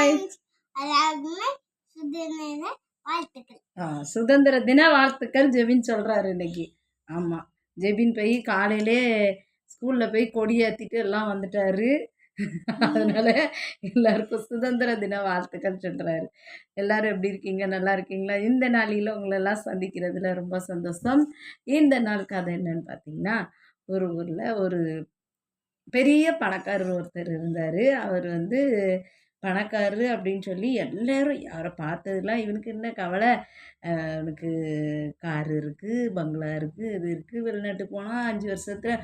பாய். சுதந்திர தின வாழ்த்துக்கள் ஜெபின் சொல்றாரு இன்னைக்கு. ஆமா, ஜெபின் போய் காலையிலே ஸ்கூல்ல போய் கொடி ஏற்றிட்டு எல்லாம் வந்துட்டாரு. அதனால எல்லாருக்கும் சுதந்திர தின வாழ்த்துக்கள் சொல்றாரு. எல்லாரும் எப்படி இருக்கீங்க? நல்லா இருக்கீங்களா? இந்த நாளில் உங்களெல்லாம் சந்திக்கிறதுல ரொம்ப சந்தோஷம். இந்த நாள் கதை என்னன்னு பார்த்தீங்கன்னா, ஒரு ஊரில் ஒரு பெரிய பணக்காரர் ஒருத்தர் இருந்தார். அவர் பணக்காரரு அப்படின்னு சொல்லி எல்லாரும் யாரை பார்த்ததுலாம் இவனுக்கு என்ன கவலை, அவனுக்கு கார் இருக்குது, பங்களா இருக்குது, இது இருக்குது. வெளிநாட்டுக்கு போனால் 5 வருஷத்தில்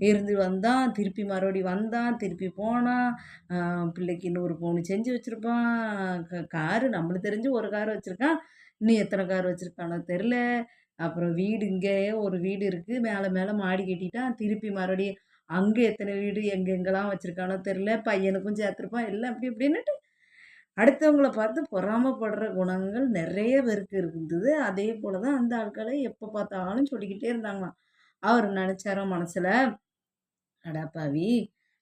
இருந்து வந்தான், திருப்பி மறுபடி வந்தான், திருப்பி போனான். பிள்ளைக்கு 100 பவுன் செஞ்சு வச்சுருப்பான். காரு நம்மளுக்கு தெரிஞ்சு ஒரு கார் வச்சுருக்கான், இன்னும் எத்தனை கார் வச்சுருக்கானோ தெரில. அப்புறம் வீடு இங்கேயே ஒரு வீடு இருக்குது, மேலே மேலே மாடி கட்டிட்டான். திருப்பி மறுபடியும் அங்கே எத்தனை வீடு எங்கெங்கெல்லாம் வச்சுருக்கானோ தெரில. பையனுக்கும் சேர்த்துருப்பான். எல்லாம் அப்படி இப்படின்னுட்டு அடுத்தவங்களை பார்த்து பொறாமப்படுற குணங்கள் நிறைய பேருக்கு இருந்தது. அதே போல் தான் அந்த ஆட்களை எப்போ பார்த்தாலும் சொல்லிக்கிட்டே இருந்தாங்களாம். அவர் நினச்சாரோ மனசில், அடாப்பாவி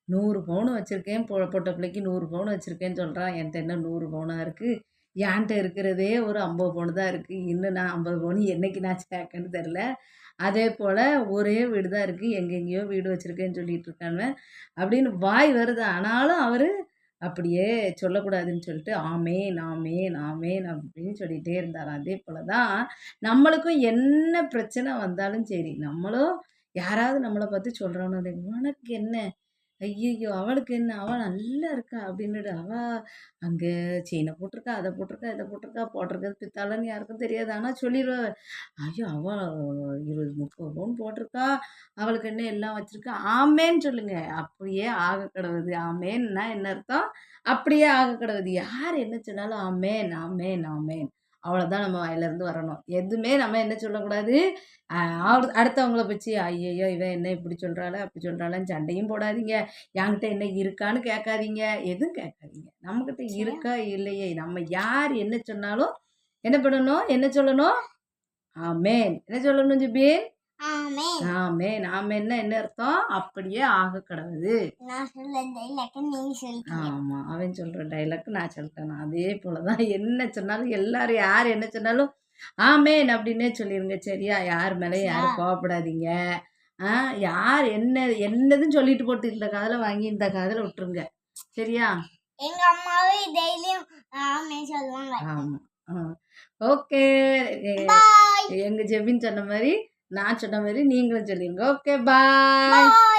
100 பவுன் வச்சுருக்கேன், பொட்ட பிள்ளைக்கு 100 பவுன் வச்சுருக்கேன்னு சொல்கிறான். என்கிட்ட என்ன 100 பவுனாக இருக்குது? என்கிட்ட இருக்கிறதே ஒரு 50 பவுன் தான் இருக்குது. இன்னும் நான் 50 பவுன் என்றைக்கு நான் சேர்க்கன்னு தெரில. அதே போல் ஒரே வீடு தான் இருக்குது, எங்கெங்கேயோ வீடு வச்சுருக்கேன்னு சொல்லிகிட்டு இருக்காங்க அப்படின்னு வாய் வருது. ஆனாலும் அவர் அப்படியே சொல்லக்கூடாதுன்னு சொல்லிட்டு ஆமேன் ஆமேன் ஆமேன் அப்படின்னு சொல்லிகிட்டே இருந்தார். அதே போல் தான் நம்மளுக்கும் என்ன பிரச்சனை வந்தாலும் சரி, நம்மளும் யாராவது நம்மளை பார்த்து சொல்கிறோன்னு, உனக்கு என்ன, ஐயையோ அவளுக்கு என்ன, அவள் நல்லா இருக்கா அப்படின்னுட்டு, அவள் அங்கே செயினை போட்டிருக்கா, அதை போட்டிருக்கா, இதை போட்டிருக்கா, போட்டிருக்கிறது பித்தாளன்னு யாருக்கும் தெரியாது. ஆனால் சொல்லிடுவா, ஐயோ அவள் 20 30 பவுன் போட்டிருக்கா, அவளுக்கு என்ன எல்லாம் வச்சுருக்கா. ஆமேன்னு சொல்லுங்க, அப்படியே ஆக கிடவுது. ஆமேன்னா என்ன அர்த்தம்? அப்படியே ஆக கிடவுது. யார் என்ன சொன்னாலும் ஆமேன் ஆமேன் ஆமேன், அவ்வளோதான் நம்ம வாயிலேருந்து வரணும். எதுவுமே நம்ம என்ன சொல்லக்கூடாது, அடுத்தவங்கள பற்றி ஐயையோ இவன் என்ன இப்படி சொல்கிறாளே அப்படி சொல்கிறாளேன்னு சண்டையும் போடாதீங்க. என்கிட்ட என்ன இருக்கான்னு கேட்காதீங்க, எதுவும் கேட்காதீங்க. நம்மக்கிட்ட இருக்கா இல்லையே, நம்ம யார் என்ன சொன்னாலும் என்ன பண்ணணும், என்ன சொல்லணும்? ஆமேன். என்ன சொல்லணும் ஜிபின்? ஆமேன். ஆமேன்னா என்ன அர்த்தம்? அப்படியே ஆக கிடவுது. ஆமா, அவன் சொல்ற டைலாக் நான் சொல்லிட்டேன். அதே போலதான் என்ன சொன்னாலும் எல்லாரும் யார் என்ன சொன்னாலும் ஆமேன் அப்படின்னே சொல்லிருங்க, சரியா? யார் மேலேயும் யாரும் கோவப்படாதீங்க. யார் என்னதுன்னு சொல்லிட்டு போட்டு இந்த காதில் வாங்கி இந்த காதில் விட்டுருங்க, சரியா? எங்க அம்மாவே டெய்லியும் ஆமேன் சொல்லுவாங்க. ஆமா, ஓகே. எங்க ஜெபின் சொன்ன மாதிரி நான் சொன்ன மாதிரி நீங்களும் சொல்லிருங்க. ஓகே, பாய்.